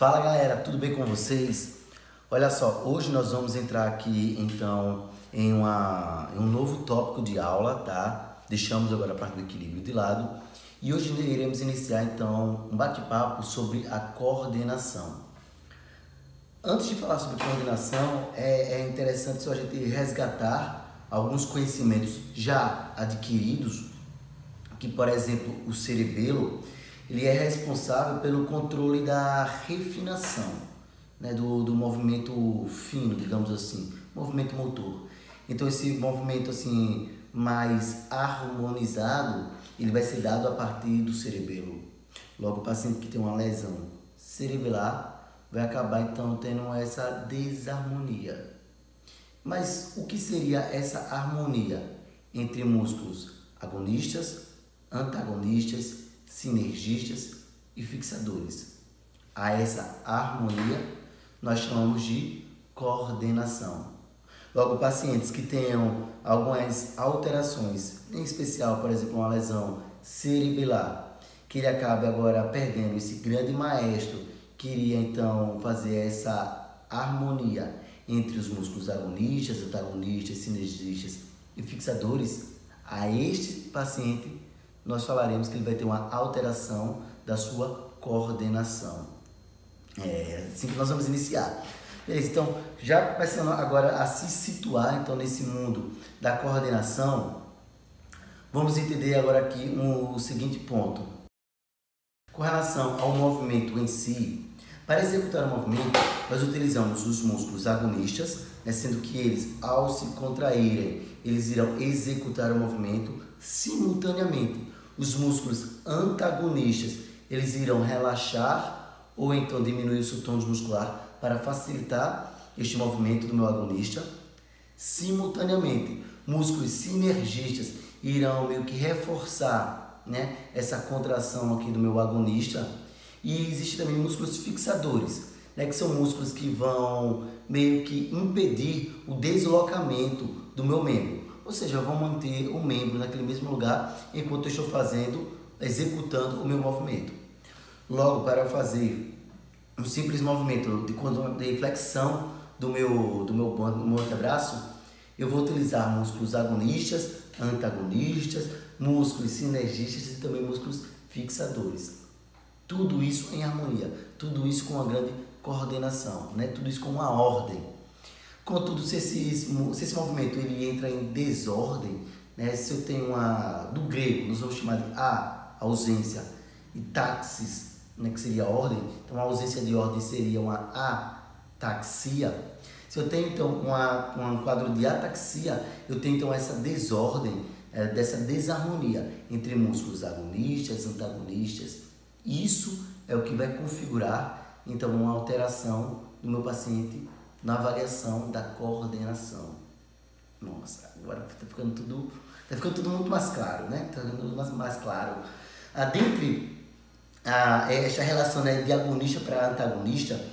Fala galera, tudo bem com vocês? Olha só, hoje nós vamos entrar aqui então em um novo tópico de aula, tá? Deixamos agora a parte do equilíbrio de lado e hoje iremos iniciar então um bate-papo sobre a coordenação. Antes de falar sobre coordenação, é interessante só a gente resgatar alguns conhecimentos já adquiridos, que por exemplo o cerebelo ele é responsável pelo controle da refinação, né, do movimento fino, digamos assim, movimento motor. Então esse movimento assim mais harmonizado, ele vai ser dado a partir do cerebelo. Logo, o paciente que tem uma lesão cerebelar vai acabar então tendo essa desarmonia. Mas o que seria essa harmonia entre músculos agonistas, antagonistas, sinergistas e fixadores? A essa harmonia nós chamamos de coordenação. Logo, pacientes que tenham algumas alterações, em especial, por exemplo, uma lesão cerebelar, que ele acabe agora perdendo esse grande maestro que iria então fazer essa harmonia entre os músculos agonistas, antagonistas, sinergistas e fixadores, a este paciente nós falaremos que ele vai ter uma alteração da sua coordenação. É assim que nós vamos iniciar. Beleza, então, já começando agora a se situar então, nesse mundo da coordenação, vamos entender agora aqui o seguinte ponto. Com relação ao movimento em si, para executar o movimento, nós utilizamos os músculos agonistas, né, sendo que eles, ao se contraírem, eles irão executar o movimento simultaneamente. Os músculos antagonistas, eles irão relaxar ou então diminuir o seu tônus muscular para facilitar este movimento do meu agonista. Simultaneamente, músculos sinergistas irão meio que reforçar, né, essa contração aqui do meu agonista. E existem também músculos fixadores, né, que são músculos que vão meio que impedir o deslocamento do meu membro. Ou seja, eu vou manter o membro naquele mesmo lugar enquanto eu estou executando o meu movimento. Logo, para eu fazer um simples movimento de flexão do meu antebraço, eu vou utilizar músculos agonistas, antagonistas, músculos sinergistas e também músculos fixadores. Tudo isso em harmonia, tudo isso com uma grande coordenação, né? Tudo isso com uma ordem. Contudo, se esse movimento ele entra em desordem, né? Se eu tenho do grego, nós vamos chamar de ausência, e taxis, né? Que seria ordem, então a ausência de ordem seria uma ataxia. Se eu tenho então um quadro de ataxia, eu tenho então essa desordem, dessa desarmonia entre músculos agonistas, antagonistas. Isso é o que vai configurar então uma alteração do meu paciente na avaliação da coordenação. Nossa, agora está ficando tudo muito mais claro, né? Está ficando tudo mais claro. Dentre esta relação, né, de agonista para antagonista,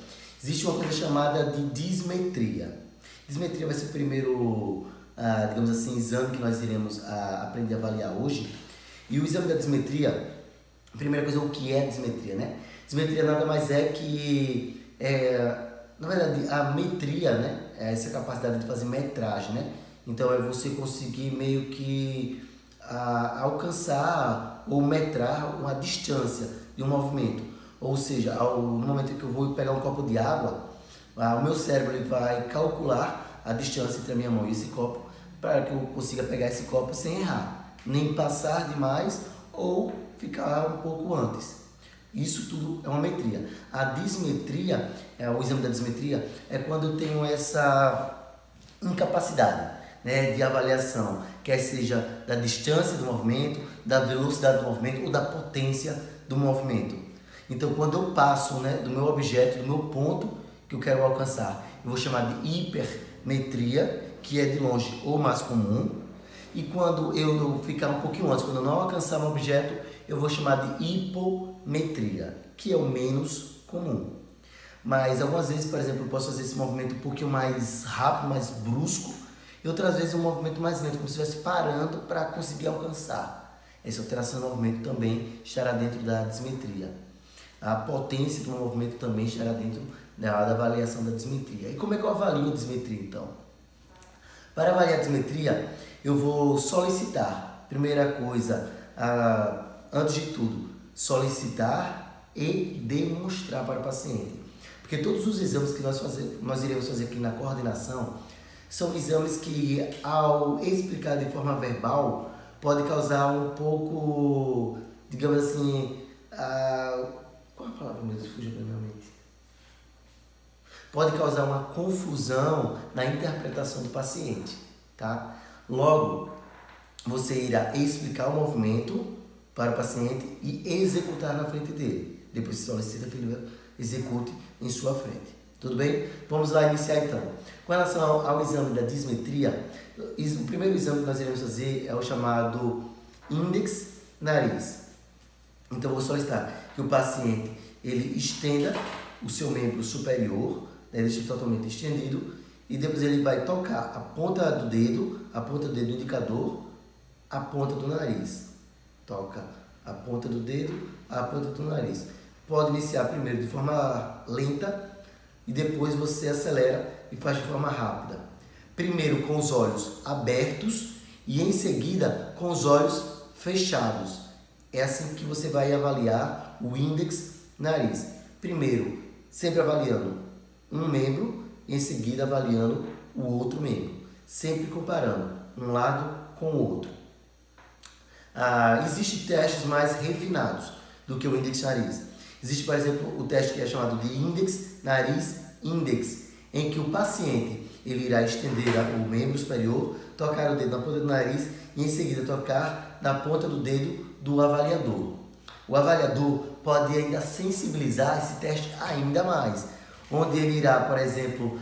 existe uma coisa chamada de dismetria. Dismetria vai ser o primeiro, digamos assim, exame que nós iremos aprender a avaliar hoje. E o exame da dismetria, a primeira coisa, o que é dismetria, né? Dismetria nada mais é que na verdade, a metria, né, é essa capacidade de fazer metragem, né? Então, é você conseguir meio que alcançar ou metrar uma distância de um movimento. Ou seja, no momento que eu vou pegar um copo de água, o meu cérebro ele vai calcular a distância entre a minha mão e esse copo para que eu consiga pegar esse copo sem errar, nem passar demais ou ficar um pouco antes. Isso tudo é uma metria. A dismetria, o exame da dismetria, é quando eu tenho essa incapacidade, né, de avaliação, quer seja da distância do movimento, da velocidade do movimento ou da potência do movimento. Então, quando eu passo, né, do meu objeto, do meu ponto que eu quero alcançar, eu vou chamar de hipermetria, que é de longe o mais comum. E quando eu ficar um pouquinho antes, quando eu não alcançar um objeto, eu vou chamar de hipometria, que é o menos comum. Mas algumas vezes, por exemplo, eu posso fazer esse movimento um pouquinho mais rápido, mais brusco, e outras vezes um movimento mais lento, como se estivesse parando para conseguir alcançar. Essa alteração do movimento também estará dentro da dismetria. a potência do movimento também estará dentro da avaliação da dismetria. E como é que eu avalio a dismetria, então? Para avaliar a dismetria, eu vou solicitar, primeira coisa, antes de tudo, solicitar e demonstrar para o paciente. Porque todos os exames que nós iremos fazer aqui na coordenação são exames que, ao explicar de forma verbal, pode causar um pouco, digamos assim, qual a palavra mesmo? Fugiu para minha mente. Pode causar uma confusão na interpretação do paciente, tá? Logo, você irá explicar o movimento para o paciente e executar na frente dele. Depois você solicita que ele execute em sua frente. Tudo bem? Vamos lá iniciar então. Com relação ao exame da dismetria, o primeiro exame que nós iremos fazer é o chamado índex nariz. Então, vou solicitar que o paciente ele estenda o seu membro superior, né, deixe totalmente estendido, e depois ele vai tocar a ponta do dedo indicador, a ponta do nariz. Toca a ponta do dedo, a ponta do nariz. Pode iniciar primeiro de forma lenta e depois você acelera e faz de forma rápida. Primeiro com os olhos abertos e em seguida com os olhos fechados. É assim que você vai avaliar o índex nariz. Primeiro, sempre avaliando um membro e em seguida avaliando o outro membro. Sempre comparando um lado com o outro. Existem testes mais refinados do que o índex nariz. Existe, por exemplo, o teste que é chamado de índex nariz índex, em que o paciente ele irá estender o membro superior, tocar o dedo na ponta do nariz e em seguida tocar na ponta do dedo do avaliador. O avaliador pode ainda sensibilizar esse teste ainda mais, onde ele irá, por exemplo,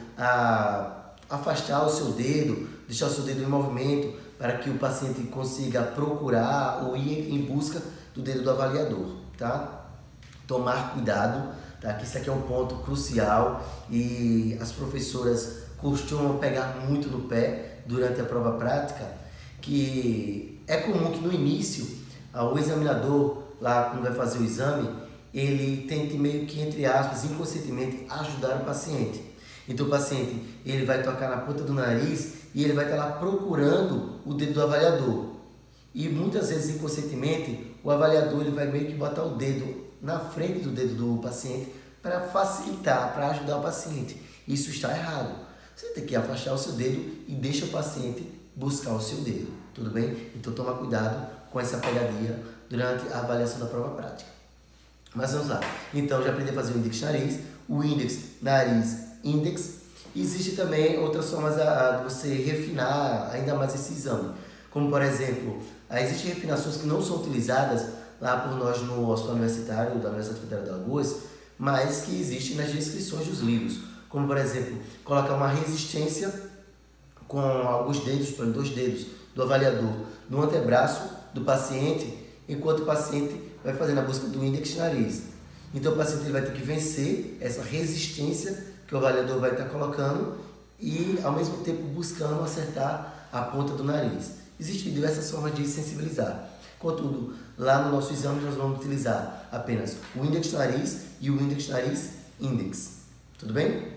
afastar o seu dedo, deixar o seu dedo em movimento para que o paciente consiga procurar ou ir em busca do dedo do avaliador, tá? Tomar cuidado, tá? Que isso aqui é um ponto crucial e as professoras costumam pegar muito no pé durante a prova prática, que é comum que no início o examinador, lá quando vai fazer o exame, ele tente meio que, entre aspas, inconscientemente ajudar o paciente. Então o paciente ele vai tocar na ponta do nariz e ele vai estar lá procurando o dedo do avaliador. E muitas vezes inconscientemente o avaliador ele vai meio que botar o dedo na frente do dedo do paciente para facilitar, para ajudar o paciente. Isso está errado. Você tem que afastar o seu dedo e deixa o paciente buscar o seu dedo. Tudo bem? Então toma cuidado com essa pegadinha durante a avaliação da prova prática. Mas vamos lá. Então já aprendi a fazer o índex nariz, o índex nariz índex. Existe também outras formas de você refinar ainda mais esse exame. Como por exemplo, existem refinações que não são utilizadas lá por nós no Hospital Universitário da Universidade Federal de Alagoas, mas que existem nas descrições dos livros. Como por exemplo, colocar uma resistência com alguns dedos, por 2 dedos do avaliador no antebraço do paciente, enquanto o paciente vai fazendo a busca do índex nariz. Então o paciente ele vai ter que vencer essa resistência que o avaliador vai estar colocando e ao mesmo tempo buscando acertar a ponta do nariz. Existem diversas formas de sensibilizar. Contudo, lá no nosso exame nós vamos utilizar apenas o índex nariz e o índex nariz índex. Tudo bem?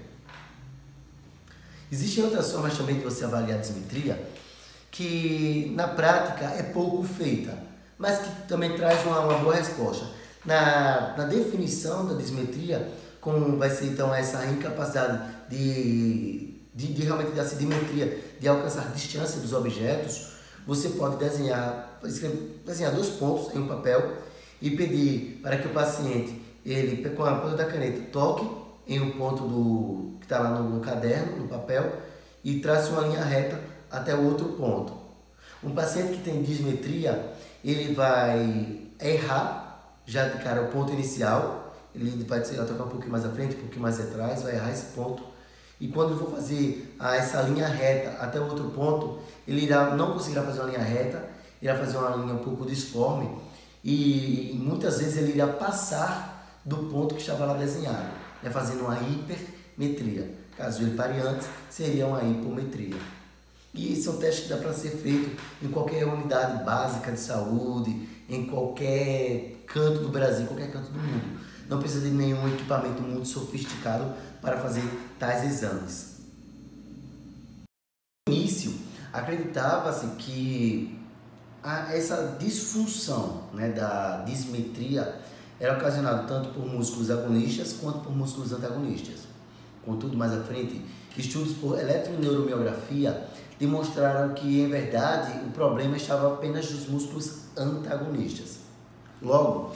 Existem outras formas também de você avaliar a dismetria que na prática é pouco feita, mas que também traz uma boa resposta. Na definição da dismetria, como vai ser então essa incapacidade de realmente da simetria, de alcançar distância dos objetos, você pode desenhar 2 pontos em um papel e pedir para que o paciente, ele com a ponta da caneta, toque em um ponto que está lá no caderno, no papel, e trace uma linha reta até o outro ponto. Um paciente que tem dismetria, ele vai errar já de cara o ponto inicial, ele vai tocar um pouquinho mais à frente, um pouquinho mais atrás, vai errar esse ponto. E quando ele for fazer essa linha reta até o outro ponto, ele não conseguirá fazer uma linha reta, irá fazer uma linha um pouco disforme e muitas vezes ele irá passar do ponto que estava lá desenhado, né, fazendo uma hipermetria. Caso ele pare antes, seria uma hipometria. E esse é um teste que dá para ser feito em qualquer unidade básica de saúde, em qualquer canto do Brasil, qualquer canto do mundo. não precisa de nenhum equipamento muito sofisticado para fazer tais exames. No início, acreditava-se que essa disfunção, né, da dismetria era ocasionada tanto por músculos agonistas quanto por músculos antagonistas. Contudo, mais à frente, estudos por eletroneuromiografia demonstraram que, em verdade, o problema estava apenas nos músculos antagonistas. Logo,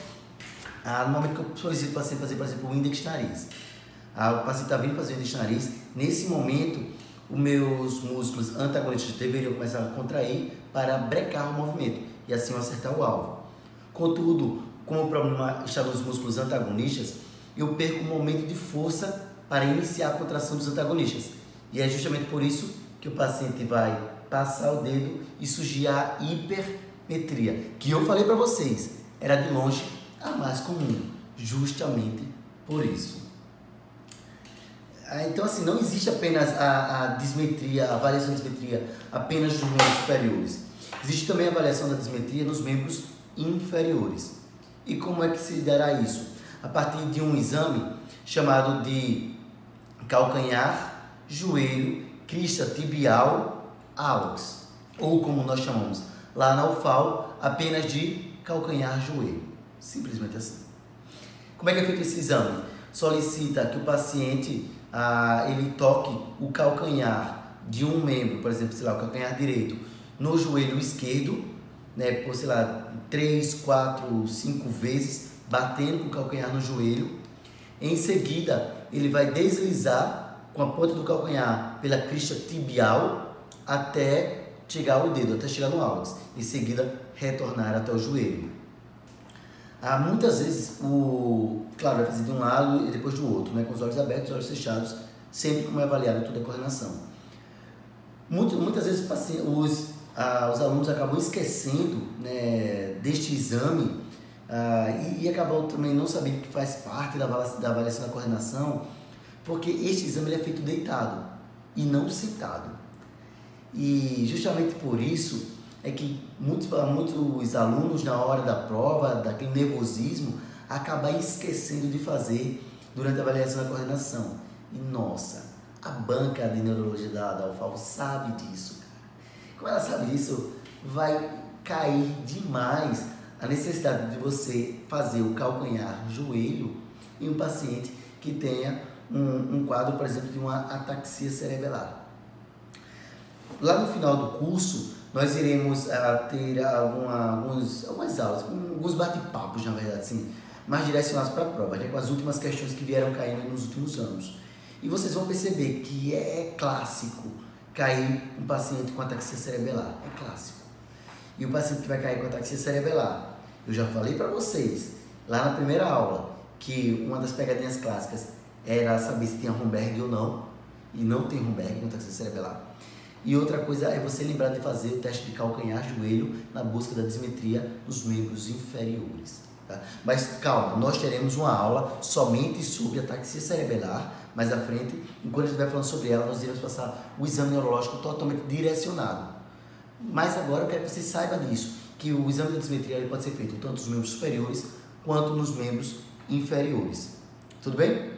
no momento que eu solicito o paciente fazer, por exemplo, o índex nariz, o paciente está vindo fazer o índex nariz, nesse momento, os meus músculos antagonistas deveriam começar a contrair para brecar o movimento e assim acertar o alvo. Contudo, como o problema está nos músculos antagonistas, eu perco um momento de força para iniciar a contração dos antagonistas. E é justamente por isso que o paciente vai passar o dedo e surgir a hipermetria, que eu falei para vocês, era de longe a mais comum, justamente por isso. Então, assim, não existe apenas a dismetria, a avaliação da dismetria apenas nos membros superiores. Existe também a avaliação da dismetria nos membros inferiores. E como é que se dará isso? A partir de um exame chamado de calcanhar, joelho, crista tibial, hálux, ou como nós chamamos lá na UFAL, apenas de calcanhar, joelho. Simplesmente assim. Como é que é feito esse exame? Solicita que o paciente ele toque o calcanhar de um membro, por exemplo, sei lá, o calcanhar direito, no joelho esquerdo, né, por, sei lá, 3, 4, 5 vezes, batendo com o calcanhar no joelho. Em seguida, ele vai deslizar com a ponta do calcanhar pela crista tibial até chegar ao dedo, até chegar no hálux. Em seguida, retornar até o joelho. Muitas vezes, claro, vai fazer de um lado e depois do outro, né, com os olhos abertos, os olhos fechados, sempre como é avaliado toda a coordenação. Muitas vezes os alunos acabam esquecendo, né, deste exame e acabam também não sabendo que faz parte da avaliação da coordenação, porque este exame ele é feito deitado e não sentado. E justamente por isso é que muitos alunos, na hora da prova, daquele nervosismo, acabam esquecendo de fazer durante a avaliação da coordenação. E nossa, a banca de neurologia da UFAL sabe disso. Como ela sabe disso, vai cair demais a necessidade de você fazer o calcanhar joelho em um paciente que tenha um quadro, por exemplo, de uma ataxia cerebelar. Lá no final do curso, nós iremos ter algumas aulas, alguns bate-papos, na verdade, assim, mais direcionados para a prova, né, com as últimas questões que vieram caindo nos últimos anos. E vocês vão perceber que é clássico cair um paciente com ataxia cerebelar, é clássico. E o paciente que vai cair com ataxia cerebelar, eu já falei para vocês, lá na primeira aula, que uma das pegadinhas clássicas era saber se tinha Romberg ou não, e não tem Romberg com ataxia cerebelar. E outra coisa é você lembrar de fazer o teste de calcanhar-joelho na busca da dismetria nos membros inferiores. Tá? Mas calma, nós teremos uma aula somente sobre ataxia cerebelar mais à frente. Enquanto a gente estiver falando sobre ela, nós iremos passar o exame neurológico totalmente direcionado. Mas agora eu quero que você saiba disso, que o exame de dismetria ele pode ser feito tanto nos membros superiores quanto nos membros inferiores. Tudo bem?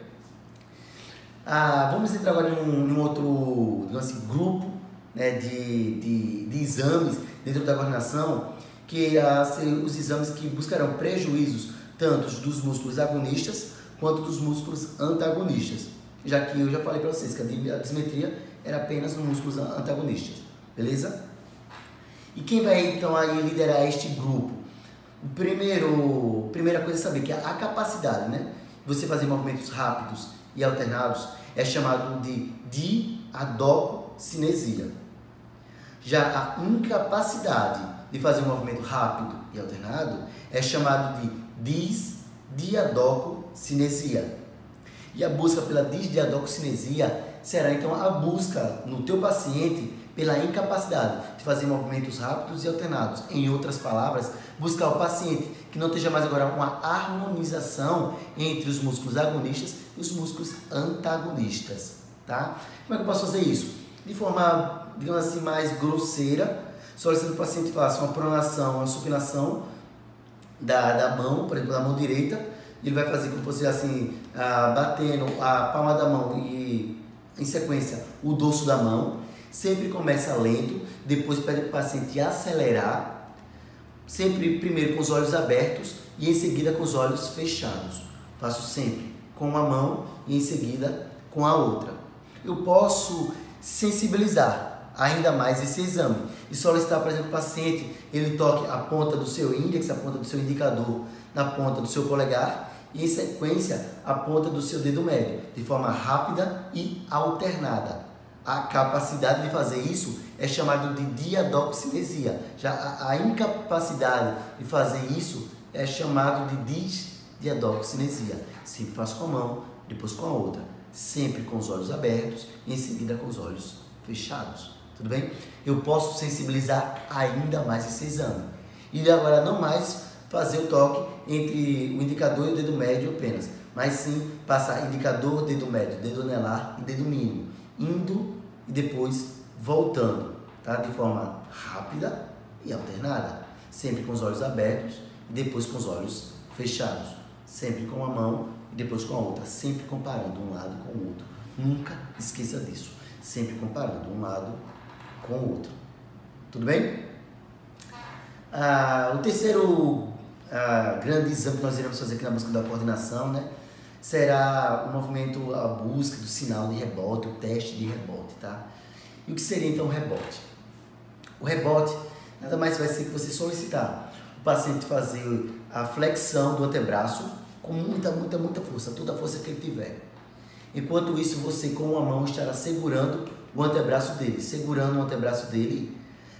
Vamos entrar agora em um outro, digamos assim, grupo, né, de exames dentro da coordenação, que os exames que buscarão prejuízos tanto dos músculos agonistas quanto dos músculos antagonistas, já que eu já falei para vocês que a dismetria era apenas nos músculos antagonistas, beleza? E quem vai então aí liderar este grupo? Primeira coisa é saber que a capacidade, né, de você fazer movimentos rápidos e alternados é chamado de diadococinesia. Já a incapacidade de fazer um movimento rápido e alternado é chamado de disdiadococinesia. E a busca pela disdiadococinesia será então a busca no teu paciente pela incapacidade de fazer movimentos rápidos e alternados. Em outras palavras, buscar o paciente que não esteja mais agora uma harmonização entre os músculos agonistas e os músculos antagonistas, tá? Como é que eu posso fazer isso? De forma, digamos assim, mais grosseira, solicitando que o paciente faça uma pronação, uma supinação da mão, por exemplo, da mão direita, ele vai fazer com você assim, batendo a palma da mão e em sequência o dorso da mão. Sempre começa lento, depois pede para o paciente acelerar, sempre primeiro com os olhos abertos e em seguida com os olhos fechados. Faço sempre com uma mão e em seguida com a outra. Eu posso sensibilizar ainda mais esse exame e solicitar, por exemplo, o paciente, ele toque a ponta do seu índex, a ponta do seu indicador na ponta do seu polegar e em sequência a ponta do seu dedo médio, de forma rápida e alternada. A capacidade de fazer isso é chamada de diadoxinesia. Já a incapacidade de fazer isso é chamado de disdiadoxinesia. Sempre faço com a mão, depois com a outra. Sempre com os olhos abertos e em seguida com os olhos fechados. Tudo bem? Eu posso sensibilizar ainda mais esse exame. E agora não mais fazer o toque entre o indicador e o dedo médio apenas, mas sim passar indicador, dedo médio, dedo anelar e dedo mínimo, indo e depois voltando, tá? De forma rápida e alternada, sempre com os olhos abertos e depois com os olhos fechados, sempre com a mão e depois com a outra, sempre comparando um lado com o outro. Nunca esqueça disso, sempre comparando um lado com o outro. Tudo bem? O terceiro grande exame que nós iremos fazer aqui na busca da coordenação, né, será o movimento, a busca do sinal de rebote, o teste de rebote, tá? E o que seria então o rebote? O rebote nada mais vai ser que você solicitar o paciente fazer a flexão do antebraço com muita força, toda a força que ele tiver. Enquanto isso, você com uma mão estará segurando o antebraço dele,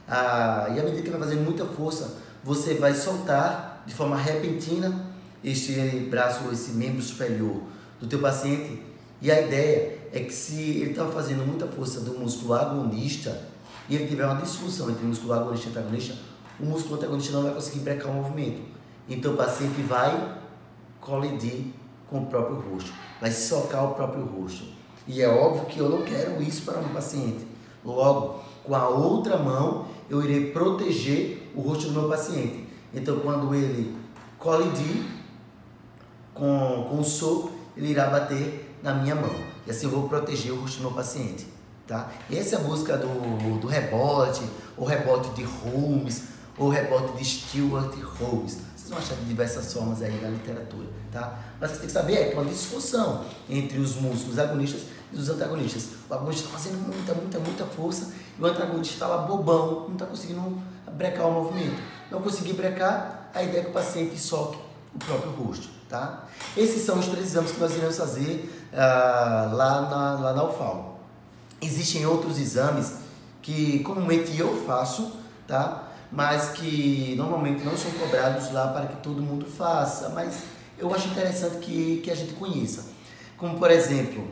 e à medida que vai fazer muita força, você vai soltar de forma repentina este braço, esse membro superior do teu paciente. E a ideia é que se ele está fazendo muita força do músculo agonista e ele tiver uma disfunção entre o músculo agonista e antagonista, o músculo antagonista não vai conseguir brecar o movimento. Então o paciente vai colidir com o próprio rosto, vai socar o próprio rosto. E é óbvio que eu não quero isso para o meu paciente. Logo, com a outra mão, eu irei proteger o rosto do meu paciente. Então, quando ele colidir com o soco, ele irá bater na minha mão. E assim eu vou proteger o rosto do meu paciente. Tá? E essa é a busca do rebote, ou rebote de Holmes, ou rebote de Stewart Holmes. Vocês vão achar de diversas formas aí na literatura, tá? Mas você tem que saber é que é uma disfunção entre os músculos agonistas e os antagonistas. O agonista está fazendo muita força e o antagonista está lá bobão, não está conseguindo brecar o movimento. Não conseguir brecar, a ideia é que o paciente soque o próprio rosto, tá? Esses são os 3 exames que nós iremos fazer lá na UFAL. Existem outros exames que comumente eu faço, tá? Mas que normalmente não são cobrados lá para que todo mundo faça, mas eu acho interessante que a gente conheça. Como, por exemplo,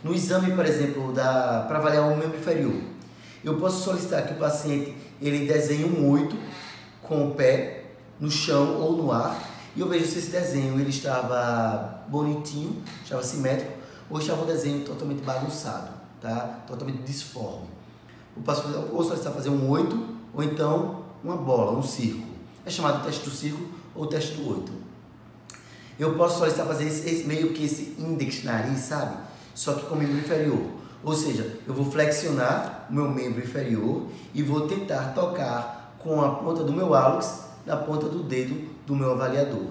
no exame, por exemplo, para avaliar o membro inferior, eu posso solicitar que o paciente ele desenhe um 8 com o pé no chão ou no ar, e eu vejo se esse desenho ele estava bonitinho, estava simétrico, ou estava um desenho totalmente bagunçado, tá? Totalmente disforme. Eu posso ou solicitar fazer um 8, ou então uma bola, um círculo. É chamado teste do círculo ou teste do 8. Eu posso solicitar fazer meio que esse índex nariz, sabe? Só que com o membro inferior. Ou seja, eu vou flexionar o meu membro inferior e vou tentar tocar com a ponta do meu hálux na ponta do dedo do meu avaliador.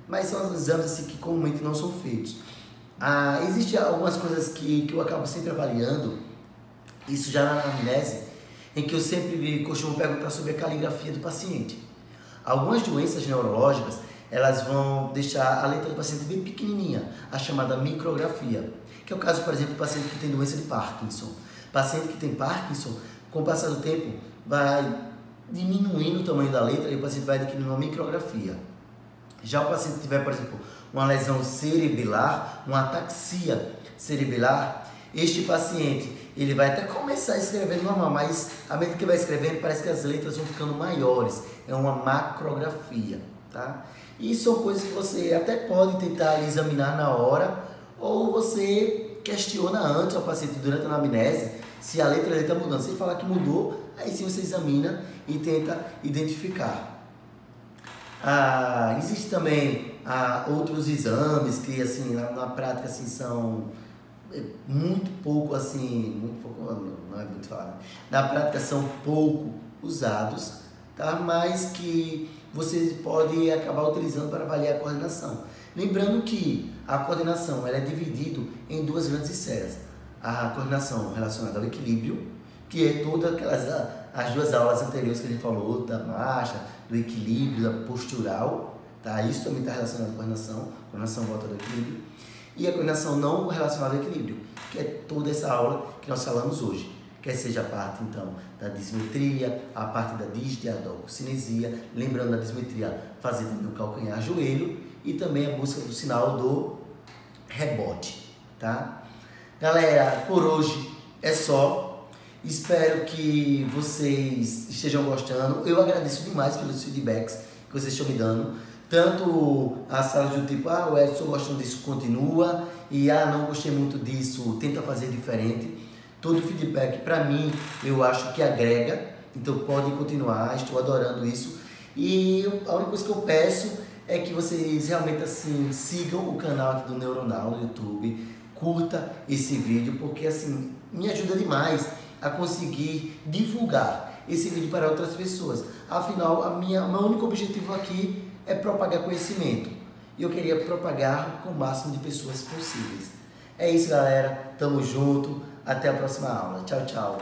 Mas são exames assim, que comumente não são feitos. Existem algumas coisas que eu acabo sempre avaliando, isso já na anamnese, em que eu sempre costumo perguntar sobre a caligrafia do paciente. Algumas doenças neurológicas, elas vão deixar a letra do paciente bem pequenininha, a chamada micrografia, que é o caso, por exemplo, do paciente que tem doença de Parkinson. O paciente que tem Parkinson, com o passar do tempo, vai diminuindo o tamanho da letra e o paciente vai adquirindo uma micrografia. Já o paciente que tiver, por exemplo, uma lesão cerebelar, uma ataxia cerebelar, este paciente ele vai até começar a escrever normal, mas à medida que vai escrevendo parece que as letras vão ficando maiores, é uma macrografia, tá? E são coisas que você até pode tentar examinar na hora, ou você questiona antes ao paciente durante a anamnese se a letra dele está mudando. Se ele falar que mudou, aí sim você examina e tenta identificar. Existe também outros exames que assim na prática assim são muito pouco assim, muito pouco, não é muito falado. Na prática são pouco usados, tá? Mas que você pode acabar utilizando para avaliar a coordenação. Lembrando que a coordenação ela é dividida em duas grandes esferas. A coordenação relacionada ao equilíbrio, que é todas as duas aulas anteriores que a gente falou, da marcha, do equilíbrio, da postural, tá? Isso também está relacionado à coordenação volta do equilíbrio. E a coordenação não relacionada ao equilíbrio, que é toda essa aula que nós falamos hoje. Quer seja a parte, então, da dismetria, a parte da disdiadococinesia, lembrando da dismetria, fazer também o calcanhar-joelho e também a busca do sinal do rebote, tá? Galera, por hoje é só. Espero que vocês estejam gostando. Eu agradeço demais pelos feedbacks que vocês estão me dando. Tanto as salas do tipo, o Edson gostando disso, continua. E, não gostei muito disso, tenta fazer diferente. Todo feedback, para mim, eu acho que agrega. Então, pode continuar, estou adorando isso. E a única coisa que eu peço é que vocês realmente, assim, sigam o canal aqui do Neuronal no YouTube. Curta esse vídeo, porque, assim, me ajuda demais a conseguir divulgar esse vídeo para outras pessoas. Afinal, meu único objetivo aqui é propagar conhecimento. E eu queria propagar com o máximo de pessoas possíveis. É isso, galera. Tamo junto. Até a próxima aula. Tchau, tchau.